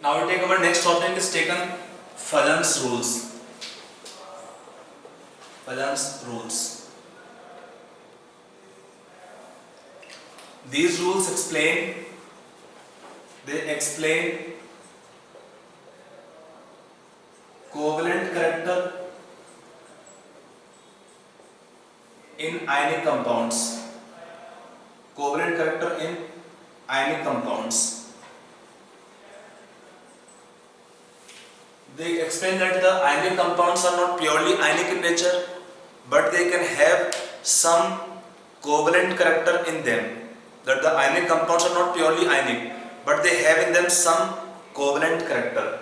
Now we take our next topic is taken Fallon's rules. Fallon's rules. These rules explain covalent character in ionic compounds. Covalent character in ionic compounds. They explain that the ionic compounds are not purely ionic in nature, but they can have some covalent character in them. That the ionic compounds are not purely ionic, but they have in them some covalent character.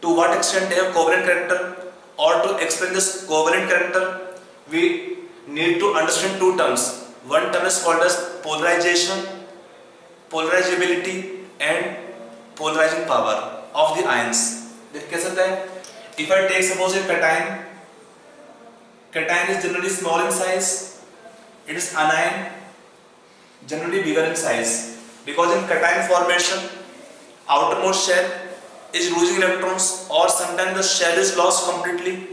To what extent they have covalent character, or to explain this covalent character, we need to understand two terms. One term is called as polarization, polarizability, and polarizing power of the ions. कैसे होता है? If I take suppose a cation is generally small in size. It is anion generally bigger in size, because in cation formation outermost shell is losing electrons, or sometimes the shell is lost completely,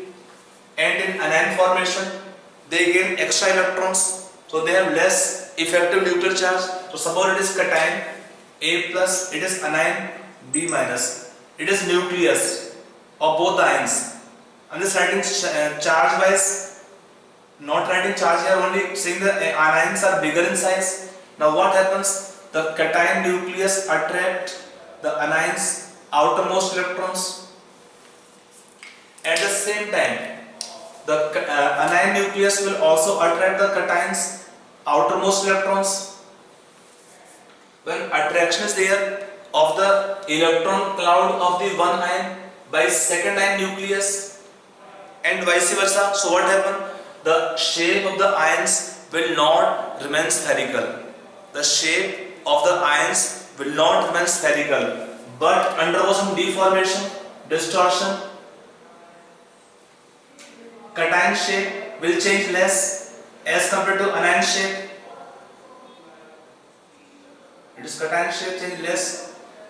and in anion formation they gain extra electrons, so they have less effective nuclear charge. So suppose it is cation A plus, it is anion B minus. It is nucleus of both the ions. I'm just writing charge wise, not writing charge here, only saying the ions are bigger in size. Now what happens? The cation nucleus attract the anions outermost electrons. At the same time, the anion nucleus will also attract the cation's outermost electrons. When attraction is there of the electron cloud of the one ion by second ion nucleus, and vice versa. So what happens? The shape of the ions will not remain spherical. The shape of the ions will not remain spherical, but undergo some deformation, distortion. Cation shape will change less as compared to anion shape. It is cation shape change less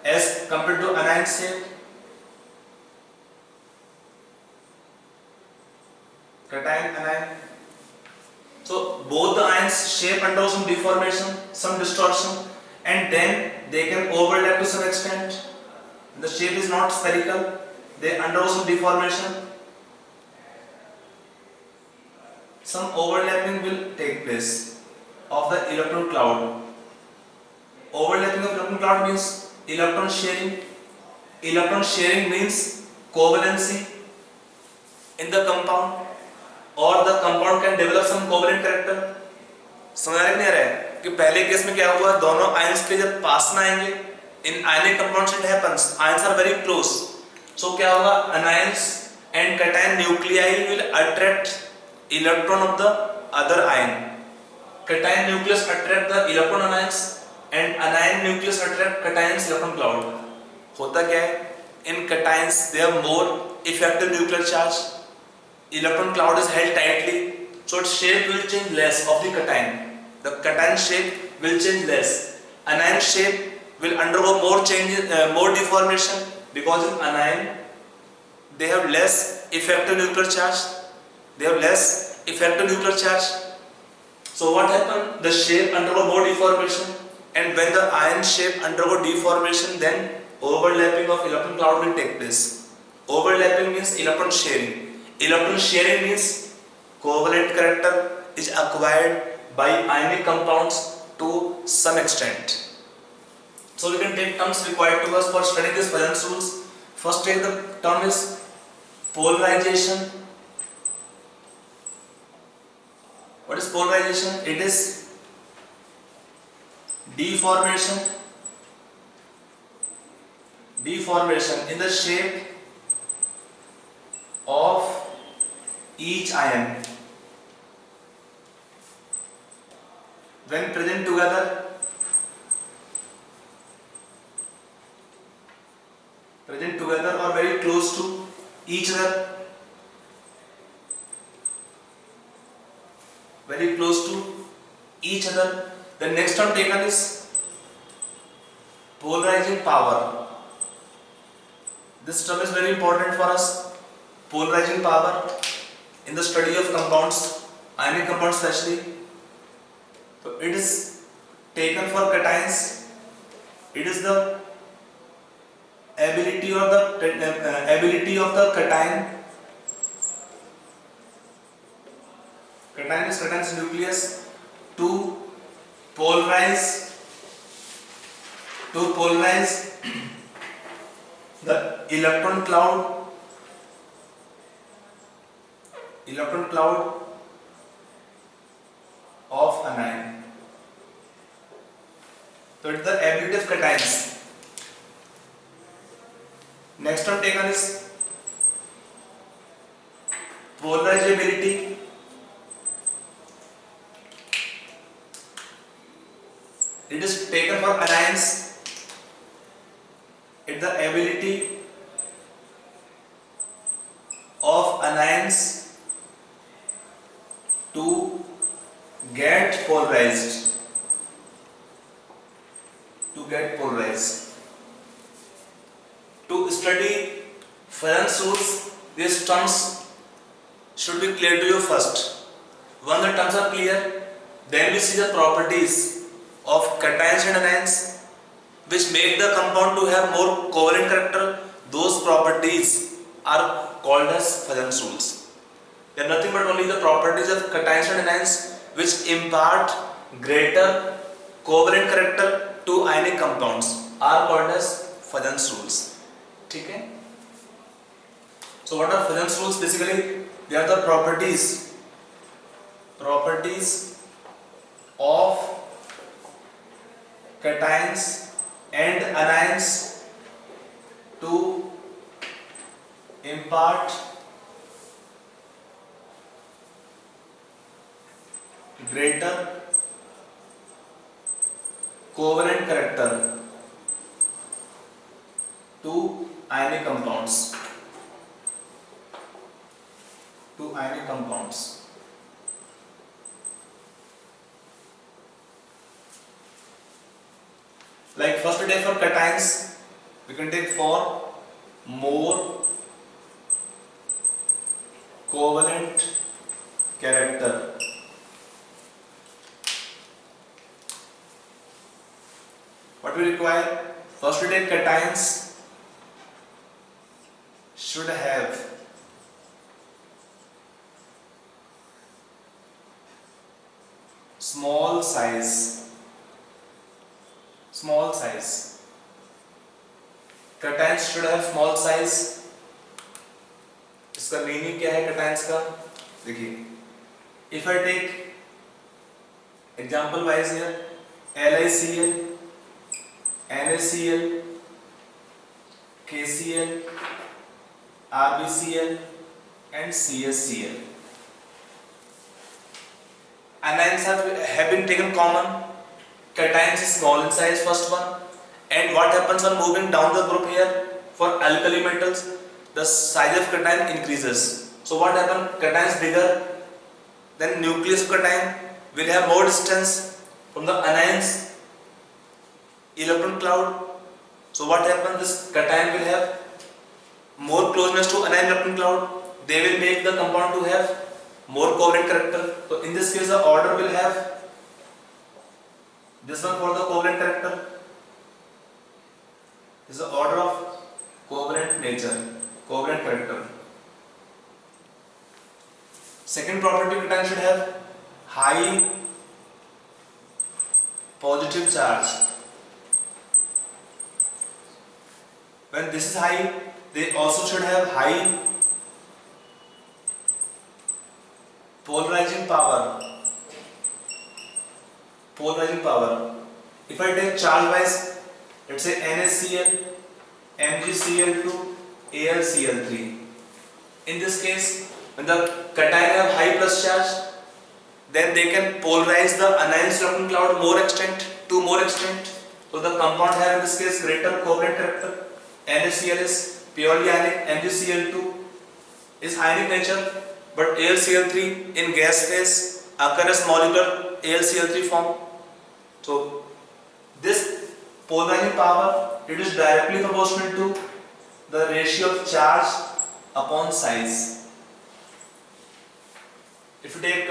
as compared to anion shape. Cation, anion. So both the ions shape undergo some deformation, some distortion, and then they can overlap to some extent. The shape is not spherical, they undergo some deformation. Some overlapping will take place of the electron cloud. Overlapping of electron cloud means electron sharing. Electron sharing means covalency in the compound, or the compound can develop some covalent character. समझ आ नहीं आ रहा है कि पहले case में क्या हुआ, दोनों आयंस के जब पास में आएंगे, इन ionic compounds it happens, ions are very close, so क्या होगा, anions and cation nuclei will attract electron of the other ion. Cation nucleus attract the electron anions and anion nucleus attract cation's electron cloud. होता क्या है, in cations they have more effective nuclear charge. Electron cloud is held tightly, so its shape will change less of the cation. The cation shape will change less. Anion shape will undergo more changes, more deformation, because in anion they have less effective nuclear charge. They have less effective nuclear charge. So what happens? The shape undergo more deformation, and when the ion shape undergo deformation, then overlapping of electron cloud will take place. Overlapping means electron sharing. Electron sharing means covalent character is acquired by ionic compounds to some extent. So we can take terms required to us for studying this Fallon's rules. First take the term is polarization. What is polarization? It is deformation in the shape of each ion when present together. Or very close to each other. The next term taken is polarizing power. This term is very important for us. Polarizing power in the study of compounds, ionic compounds especially. So it is taken for cations. It is the ability of the cation. Cation is cation's nucleus to polarize the electron cloud of anion. So it's the ability of cations. Next one taken is polarizability. It is taken for anions. It's the ability of anions to get polarized. To study Fresnel's rules, these terms should be clear to you first. When the terms are clear, then we see the properties of cations and anions which make the compound to have more covalent character. Those properties are called as Fresnel's rules. They are nothing but only the properties of cations and anions which impart greater covalent character to ionic compounds are called as Fresnel's rules. Okay? So what are Fresnel's rules? Basically, they are the properties of cations and anions to impart greater covalent character to ionic compounds. Like first take for cations, we can take for more covalent character. What we require? First we take cations should have small size. Cations should have small size. इसका meaning क्या है cations का? देखिए, if I take example wise here, LiCl, NaCl, KCl, RbCl and CaCl. Anions have been taken common. Cations is small in size, first one. And what happens when moving down the group here for alkali metals? The size of cation increases. So what happens? Cation is bigger. Then nucleus of cation will have more distance from the anion's electron cloud. So what happens? This cation will have more closeness to anion electron cloud. They will make the compound to have more covalent character. So in this case, the order will have this one for the covalent character. This is the order of covalent nature, covalent character. Second property, cation should have high positive charge. When this is high, they also should have high polarizing power. If I take charge wise, let's say NaCl, MgCl2, AlCl3. In this case, when the cation have high plus charge, then they can polarize the anion's electron cloud to more extent. So the compound have in this case greater covalent character. NaCl is purely ionic, MgCl2 is ionic nature, but AlCl3 in gas phase occur as molecular AlCl3 form. So this polarizing power, it is directly proportional to the ratio of charge upon size. If you take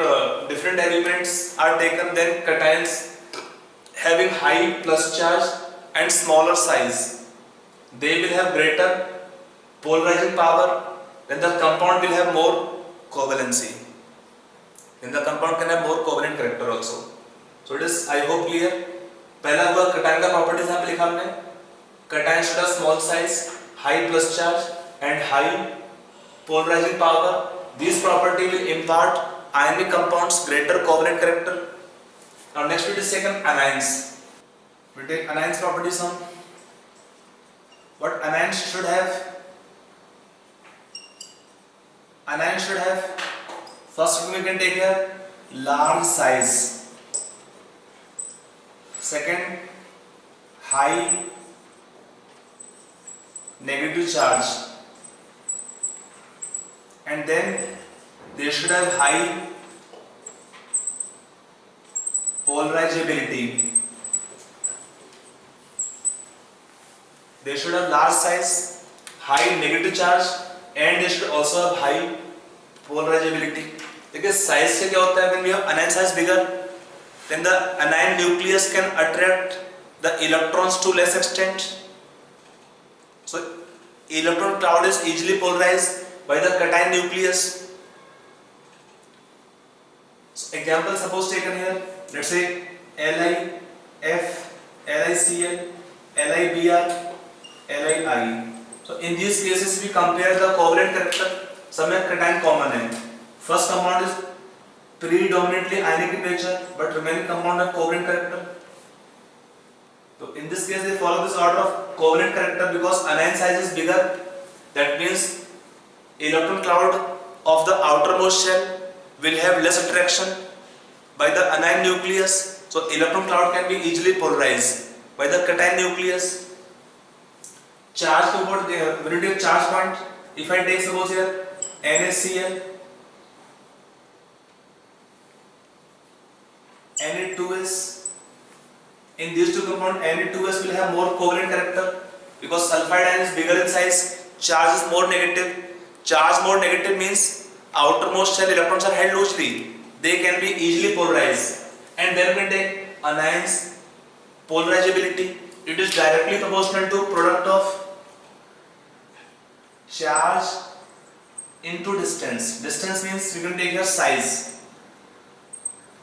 different elements are taken, then cations having high plus charge and smaller size, they will have greater polarizing power, then the compound will have more covalency. Then the compound can have more covalent character also. So it is, I hope, clear. पहला हुआ cation का properties यहाँ पे लिखा हमने. Cation should have small size, high plus charge and high polarizing power. These property will impart ionic compounds greater covalent character. Now next we will take anions. We take anions properties on. What anions should have? Anions should have, first we can take here large size. Second, high negative charge. And then they should have high polarizability. They should have large size, high negative charge, and they should also have high polarizability. Because size से क्या होता है, when we have anion size bigger, then the anion nucleus can attract the electrons to less extent. So electron cloud is easily polarized by the cation nucleus. So example suppose taken here, let's say LiF, LiCl, LiBr, Li. So in these cases we compare the covalent character. सब में cation common है. First compound is predominantly ionic in nature, but remaining compound have covalent character. So in this case they follow this order of covalent character because anion size is bigger. That means electron cloud of the outermost shell will have less attraction by the anion nucleus. So electron cloud can be easily polarized by the cation nucleus. Charge to what they have, when you take charge point, if I take suppose here NaCl, Na2S, in these two compounds Na2S will have more covalent character because sulfide ion is bigger in size, charge is more negative. Charge more negative means outermost shell electrons are held loosely, they can be easily polarized. And then we take anions polarizability, it is directly proportional to product of charge into distance. Distance means we can take your size.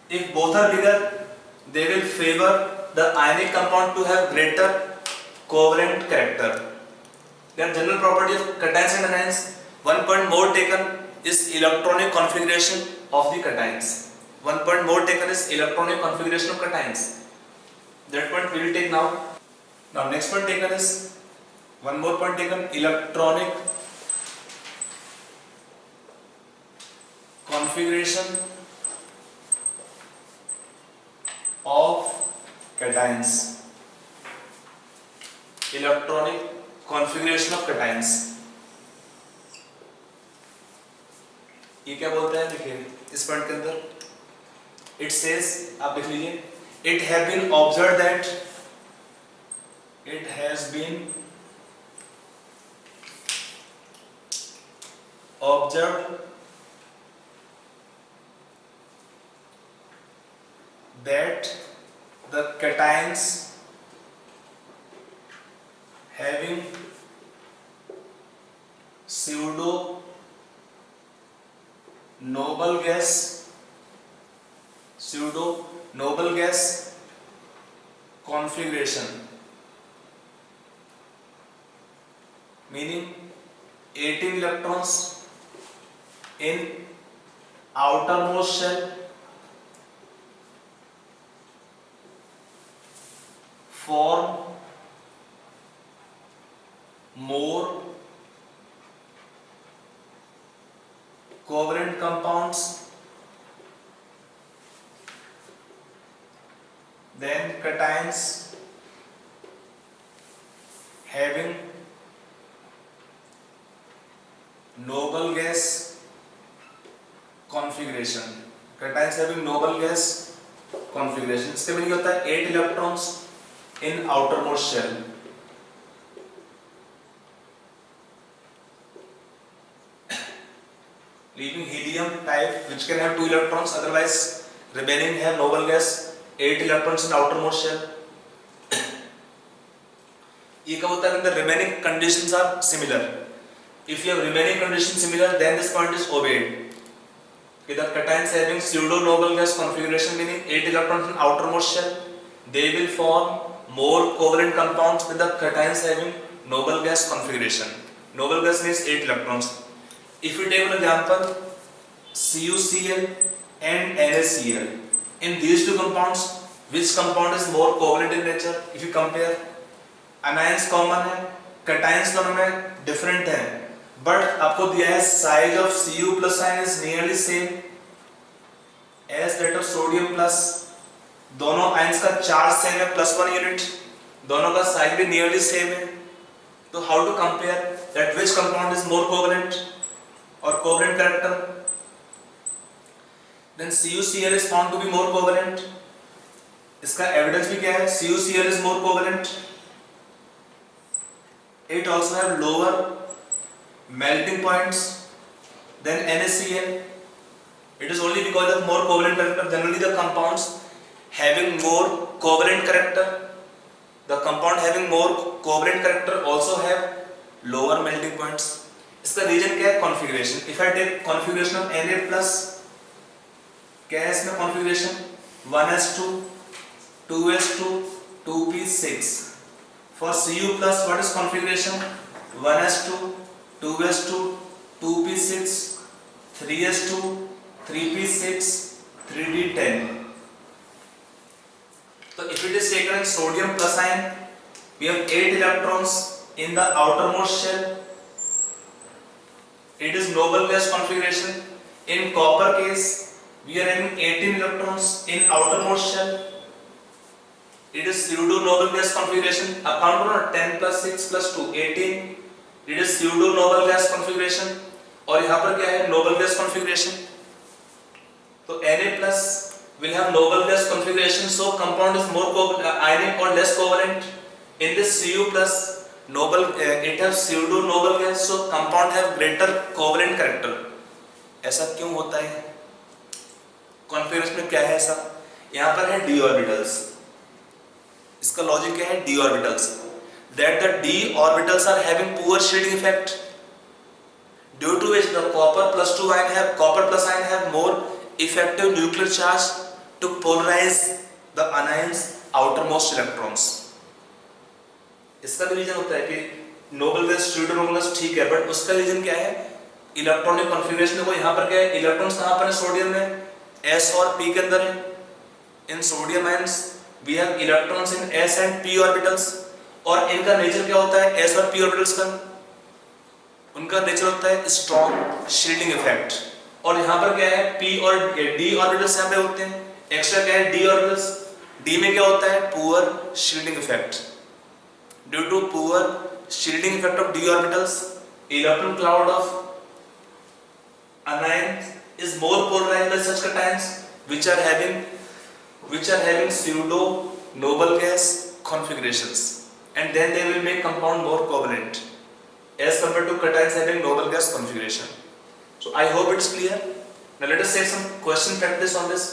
If both are bigger, they will favor the ionic compound to have greater covalent character. Their general property of cations and anions. One point more taken is electronic configuration of the cations. One point more taken is electronic configuration of cations. That point we will take now. Now next point taken is, one more point taken, electronic configuration of cations. Electronic configuration of cations. ये क्या बोलता है, देखिए इस point के अंदर it says, आप देख लीजिए, it has been observed that the cations having pseudo noble gas configuration, meaning 18 electrons in outermost shell form more covalent compounds than cations having noble gas configuration. Cations having noble gas configuration, इसका meaning होता है 8 electrons in outermost shell which can have 2 electrons, otherwise remaining have noble gas 8 electrons in outermost shell. ये क्या होता है when the remaining conditions are similar. If you have remaining conditions similar, then this point is obeyed. The cations having pseudo noble gas configuration, meaning 8 electrons in outermost shell, they will form more covalent compounds with the cations having noble gas configuration. Noble gas means 8 electrons. If you take an example, CuCl and NaCl, in these two compounds, which compound is more covalent in nature? If you compare, anions common है, cations दोनों में different हैं, but आपको दिया है size of Cu plus ion is nearly same as that of sodium plus. दोनों ions का charge same है +1 यूनिट, दोनों का साइज भी नियरली सेम है. तो how to compare that which compound is more covalent और covalent character? Then CuCl is found to be more covalent. इसका एविडेंस भी क्या है? CuCl is more covalent. It also have lower melting points than NaCl. It is only because of more covalent character. Generally the compounds having more covalent character, the compound having more covalent character also have lower melting points. इसका reason क्या है? Configuration. If I take configuration of Na plus, क्या है इसमें configuration? 1s2, 2s2, 2p6. For Cu plus, what is configuration? 1s2, 2s2, 2p6, 3s2, 3p6, 3d10. So if it is taken in sodium plus ion, we have 8 electrons in the outermost shell. It is noble gas configuration. In copper case, we are having 18 electrons in outermost shell. It is pseudo noble gas configuration. Account for 10 plus 6 plus 2, 18. It is pseudo noble gas configuration. और यहाँ पर क्या है? Noble gas configuration. तो Na plus will have noble gas configuration, so compound is more ionic or less covalent. In this Cu plus noble, it has pseudo noble gas, so compound have greater covalent character. ऐसा क्यों होता है? Configuration में क्या है ऐसा? यहाँ पर है d orbitals. इसका लॉजिक क्या है? d orbitals. That the d orbitals are having poor shielding effect, due to which the copper plus ion have more effective nuclear charge to polarize the anions outermost electrons. इसका भी reason होता है कि noble gas pseudo noble gas ठीक है, but उसका reason क्या है? इलेक्ट्रॉनिक कॉन्फ़िगरेशन देखो यहाँ पर क्या है? इलेक्ट्रॉन्स कहाँ पर है? सोडियम में S और P के अंदर है. इन sodium ions we have electrons in S and P orbitals. और इनका नेचर क्या होता है? S और P orbitals का उनका नेचर होता है स्ट्रॉन्ग शील्डिंग इफेक्ट. और यहाँ पर क्या है? P और D orbitals यहाँ पे होते हैं. एक्स्ट्रा क्या है? D orbitals. D में क्या होता है? Poor shielding effect. Due to poor shielding effect of D orbitals, electron cloud of anions is more polarized by such cations which are having pseudo noble gas configurations, and then they will make compound more covalent as compared to cations having noble gas configuration. So I hope it's clear. Now let us take some question practice on this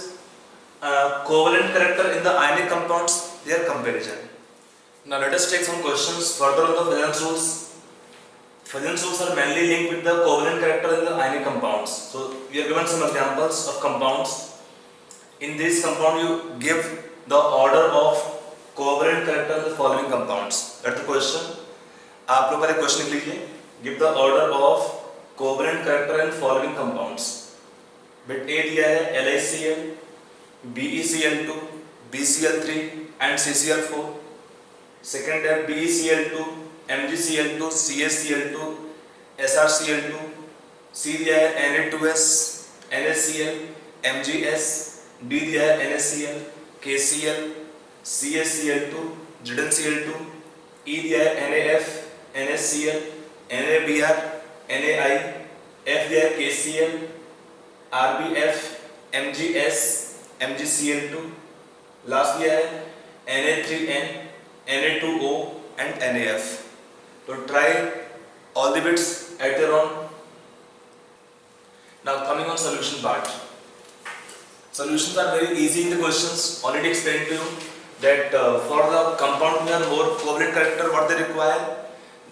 covalent character in the ionic compounds, their comparison. Now let us take some questions further on the Fresnel's rules. Fresnel's rules are mainly linked with the covalent character in the ionic compounds. So we are given some examples of compounds. In this compound you give the order of covalent character in the following compounds. That's the question. आप लोग पहले question लिख लीजिए. Give the order of covalent character in following compounds. Bit A दिया है LiCl, BeCl2, BCl3 and CCl4. Second है BeCl2, MgCl2, CaCl2, SrCl2. C दिया है Na2S, NaCl, MgS. D दिया है NaCl, KCl, CaCl2, ZnCl2. E दिया है NaF, NaCl, NaBr, NaI. F दिया है KCl, RbF, MgS, MgCl2. Last दिया है Na3N, Na2O and NaF. So try all the bits at your own. Now coming on solution part. Solutions are very easy in the questions. Already explained to you that for the compound to have more covalent character, what they require,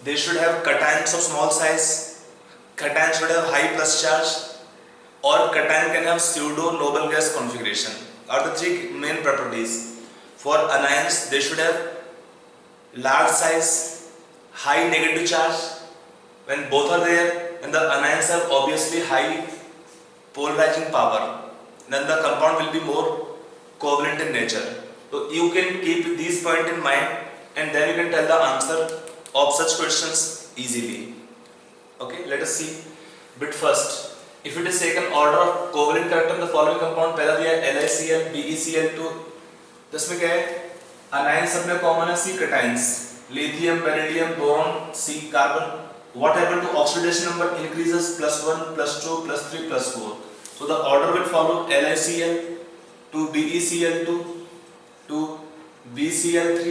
they should have cations of small size, cation should have high plus charge, or cation can have pseudo noble gas configuration. Are the three main properties. For anions, they should have large size, high negative charge. When both are there, and the anions have obviously high polarizing power, then the compound will be more covalent in nature. So you can keep these points in mind, and then you can tell the answer of such questions easily. Okay, let us see. But first, if it is taken order of covalent character, the following compound पहला दिया है LiCl, BeCl2. इसमें क्या है? Anions सब में common है C cations, lithium, beryllium, boron, C carbon. What happened to oxidation number increases +1, +2, +3, +4. So the order will follow LiCl to BeCl2 to BCl3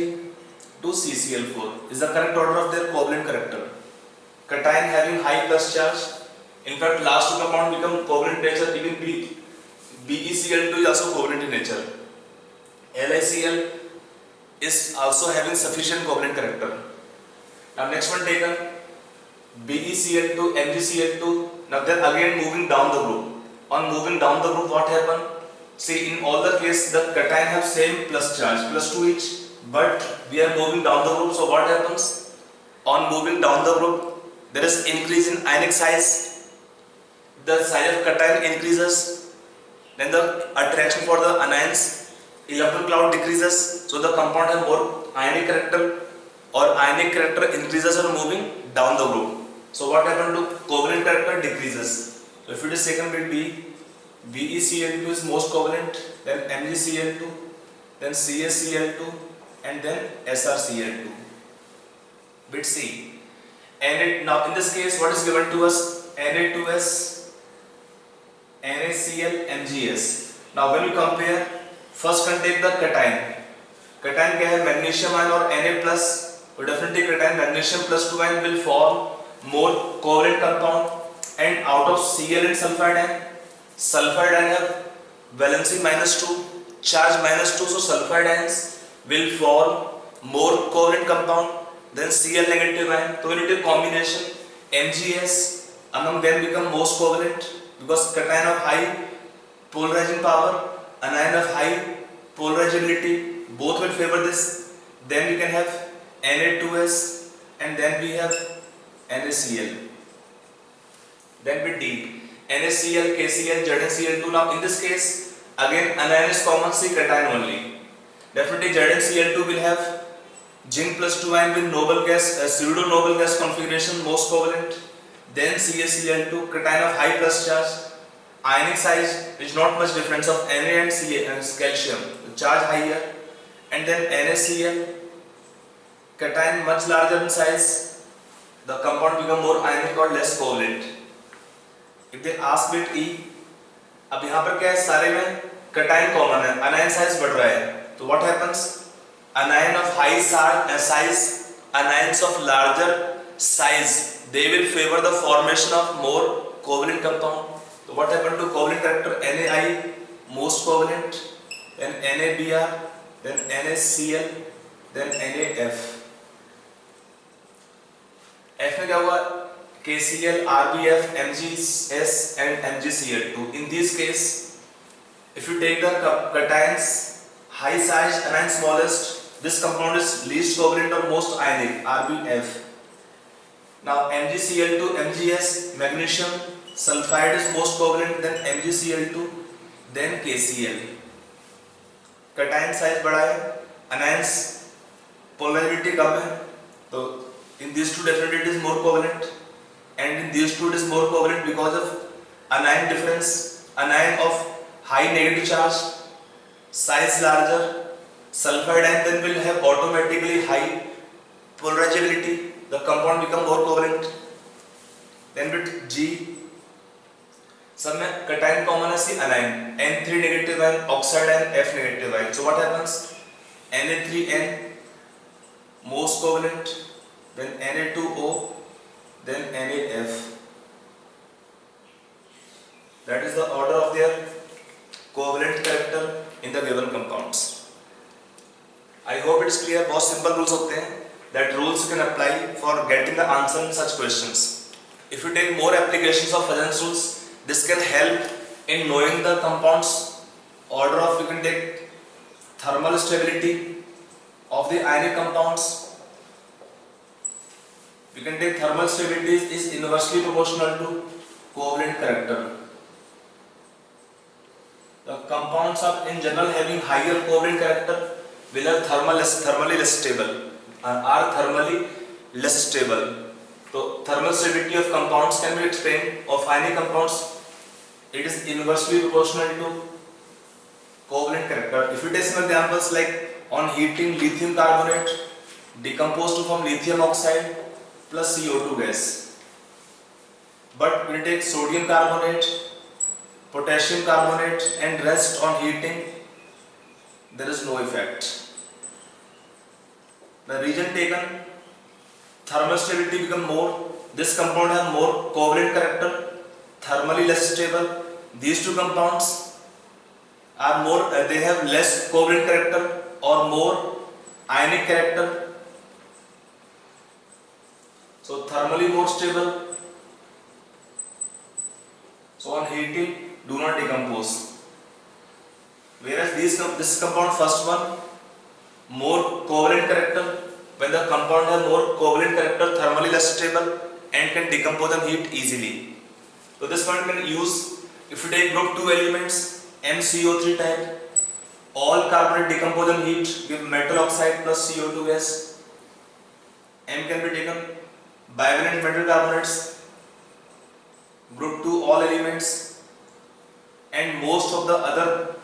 to CCl4 is the correct order of their covalent character. Cation having high plus charge. In fact, last two compound become covalent nature. Even BeCl2 is also covalent in nature. LiCl is also having sufficient covalent character. Now next one taken. BeCl2, MgCl2. Now they're again moving down the group. On moving down the group, what happened? See, in all the case, the cation have same plus charge, +2 each. But we are moving down the group, so what happens? On moving down the group, there is increase in ionic size. The size of cation increases. Then the attraction for the anions, electron cloud decreases. So the compound have more ionic character, or ionic character increases on moving down the group. So what happened to covalent character decreases. So if it is taken with BeCl2 is most covalent, then MgCl2, then CaCl2, and then SrCl2. Bit C. Now in this case, what is given to us? Na2S, NaCl, MgS. Now when you compare, first can take the cation. Cation क्या है? Magnesium ion or Na plus. So definitely cation magnesium plus 2 ion will form more covalent compound, and out of Cl and sulfide ion have valency -2, charge -2, so sulfide ions will form more covalent compound than Cl negative ion. So when it is combination, MgS among them become most covalent because cation of high polarizing power, anion of high polarizability, both will favor this. Then we can have Na2S, and then we have NaCl. Then with D, NaCl, KCl, ZnCl2. Now in this case, again anion is common, C cation only. Definitely ZnCl2 will have zinc plus 2 ion with noble gas, pseudo noble gas configuration, most covalent. Then CaCl2, cation of high plus charge. Ionic size is not much difference of Na and calcium, charge higher. And then NaCl, cation much larger in size. The compound become more ionic or less covalent. If they ask bit E, अब यहाँ पर क्या है? सारे में cation common है, anion size बढ़ रहा है. तो what happens? Anion of high size, anions of larger size, they will favor the formation of more covalent compound. So what happened to covalent character? Na most covalent, then NaBr, then NaCl, then NaF. F में क्या हुआ? KCl, RbF, MgS and MgCl2. In this case, if you take the cations, high size anion smallest, this compound is least covalent or most ionic, RbF. Now MgCl2, MgS, magnesium sulfide is most covalent, then MgCl2, then KCl. cation size बड़ा है, anions polarity कम है, तो in these two definitely it is more covalent, and in these two it is more covalent because of anion difference. Anion of high negative charge, size larger, sulfide ion then will have automatically high polarizability. The compound become more covalent. Then with G, सब में cation common है, C anion, N3 negative ion, oxide ion, F negative ion. So what happens? Na3N most covalent, then Na2O, then NaF. That is the order of their covalent character in the given compounds. I hope it's clear. बहुत simple rules होते हैं. That rules you can apply for getting the answer in such questions. If you take more applications of Fajans rules, this can help in knowing the compounds order of. You can take thermal stability of the ionic compounds. You can take thermal stability is inversely proportional to covalent character. The compounds are in general having higher covalent character will have thermally less stable. Are thermally less stable. So thermal stability of compounds can be explained of ionic compounds. It is inversely proportional to covalent character. If you take some examples like on heating lithium carbonate decomposed to form lithium oxide plus CO2 gas. But when you take sodium carbonate, potassium carbonate and rest on heating, there is no effect. The reason taken, thermal stability become more. This compound has more covalent character, thermally less stable. These two compounds are more. They have less covalent character or more ionic character. So thermally more stable. So on heating, do not decompose. Whereas this compound, first one, more covalent character. When the compound has more covalent character, thermally less stable and can decompose and heat easily. So this one can use if you take group 2 elements MCO3 type. All carbonate decompose and heat give metal oxide plus CO2 gas. M can be taken bivalent metal carbonates. Group 2 all elements and most of the other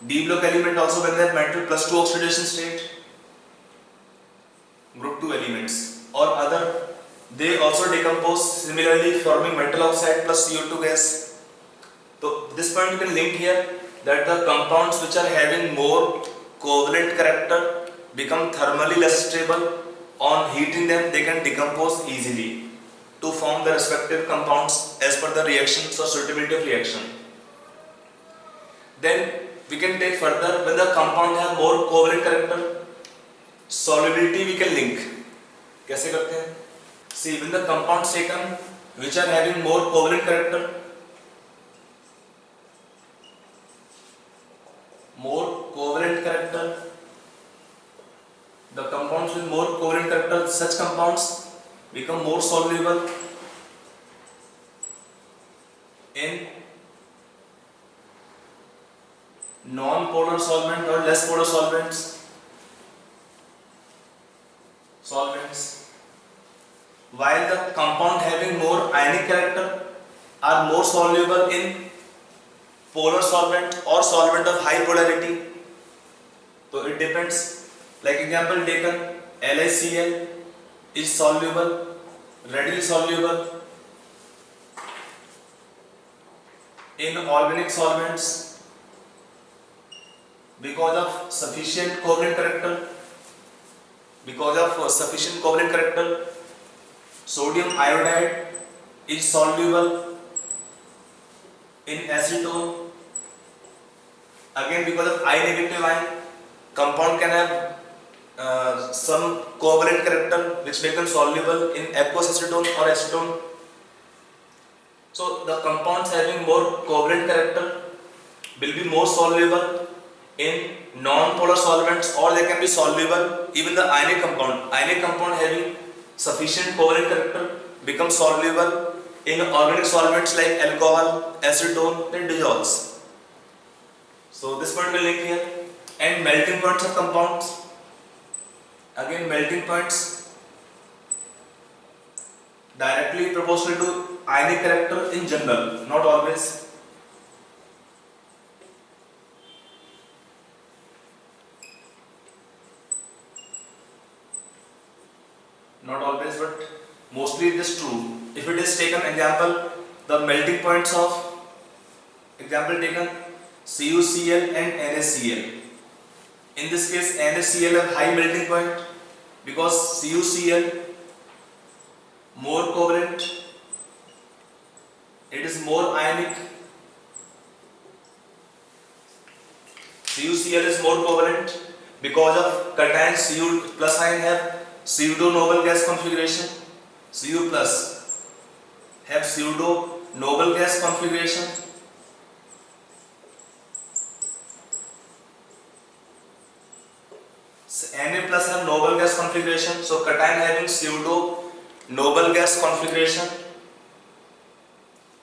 D block element also when they have metal plus 2 oxidation state. Group 2 elements or other, they also decompose similarly forming metal oxide plus CO2 gas. So this point you can link here that the compounds which are having more covalent character become thermally less stable. On heating them they can decompose easily to form the respective compounds as per the reactions or suitability of reaction. Then we can take further when the compound has more covalent character, solubility we can link. कैसे करते हैं? See, when the compounds taken which are having more covalent character, the compounds with more covalent character, such compounds become more soluble in non-polar solvent or less polar solvents. While the compound having more ionic character are more soluble in polar solvent or solvent of high polarity. So it depends. Like example taken, LiCl is soluble, readily soluble in organic solvents because of sufficient covalent character. Sodium iodide is soluble in acetone. Again, because of I negative ion, compound can have some covalent character which becomes soluble in aqueous acetone or acetone. So the compounds having more covalent character will be more soluble in non-polar solvents, or they can be soluble even the ionic compound having sufficient covalent character becomes soluble in organic solvents like alcohol, acetone, then dissolves. So this point will link here. And melting points of compounds, again melting points directly proportional to ionic character in general, not always. But mostly it is true. If it is taken example, the melting points of example taken CuCl and NaCl. In this case, NaCl have high melting point because CuCl more covalent, it is more ionic. CuCl is more covalent because of cation Cu plus ion have pseudo noble gas configuration. Cu plus have pseudo noble gas configuration. Na plus have noble gas configuration. So cation having pseudo noble gas configuration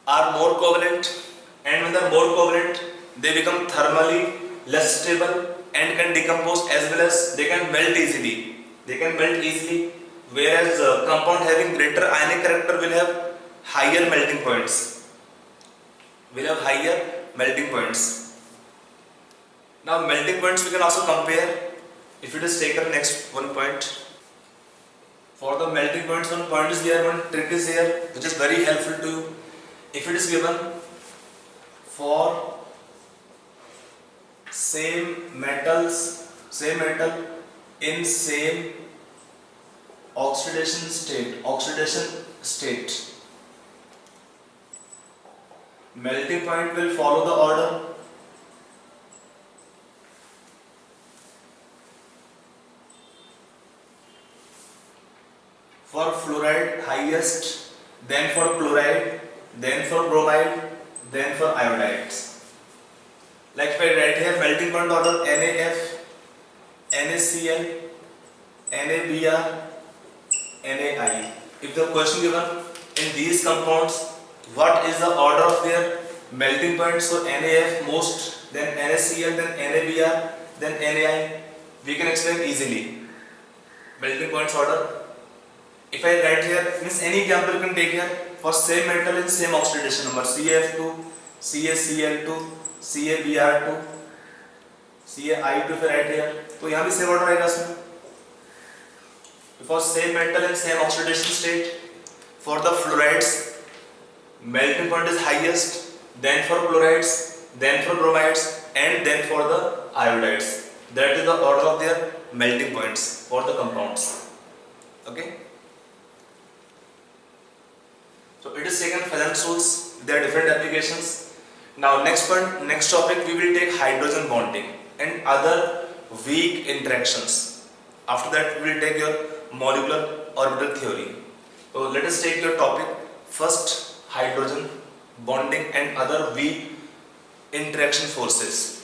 are more covalent, and when they are more covalent, they become thermally less stable and can decompose as well as they can melt easily. They can melt easily, whereas compound having greater ionic character will have higher melting points. Will have higher melting points. Now melting points we can also compare. If it is taken next one point. For the melting points, one point is there, one trick is here, which is very helpful to you. If it is given for same metal in same oxidation state, melting point will follow the order. For fluoride highest, then for chloride, then for bromide, then for iodides. Like if I write here melting point order NaF, NaCl, NaBr, NaI. If the question given in these compounds, what is the order of their melting point? So NaF most, then NaCl, then NaBr, then NaI. We can explain easily. Melting points order. If I write here, means any example you can take here for same metal in same oxidation number CaF2, CaCl2, CaBr2, CaI2 if I write here, तो यहाँ भी same order आएगा इसमें. For same metal in same oxidation state, for the fluorides, melting point is highest, then for chlorides, then for bromides, and then for the iodides. That is the order of their melting points for the compounds. Okay. So it is taken Fesendt salts. There are different applications. Now next topic we will take hydrogen bonding and other weak interactions. After that we will take your molecular orbital theory. So let us take your topic first, hydrogen bonding and other weak interaction forces.